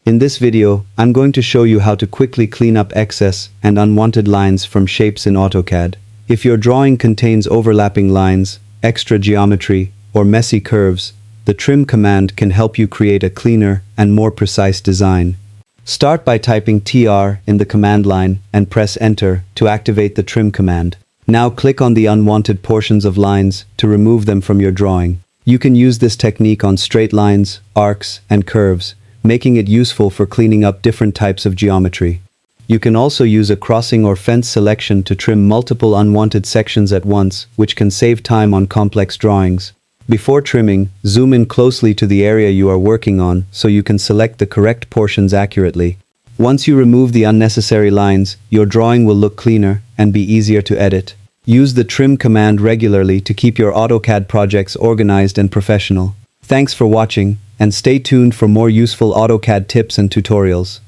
In this video, I'm going to show you how to quickly clean up excess and unwanted lines from shapes in AutoCAD. If your drawing contains overlapping lines, extra geometry, or messy curves, the trim command can help you create a cleaner and more precise design. Start by typing TR in the command line and press Enter to activate the trim command. Now click on the unwanted portions of lines to remove them from your drawing. You can use this technique on straight lines, arcs, and curves, making it useful for cleaning up different types of geometry. You can also use a crossing or fence selection to trim multiple unwanted sections at once, which can save time on complex drawings. Before trimming, zoom in closely to the area you are working on so you can select the correct portions accurately. Once you remove the unnecessary lines, your drawing will look cleaner and be easier to edit. Use the trim command regularly to keep your AutoCAD projects organized and professional. Thanks for watching, and stay tuned for more useful AutoCAD tips and tutorials.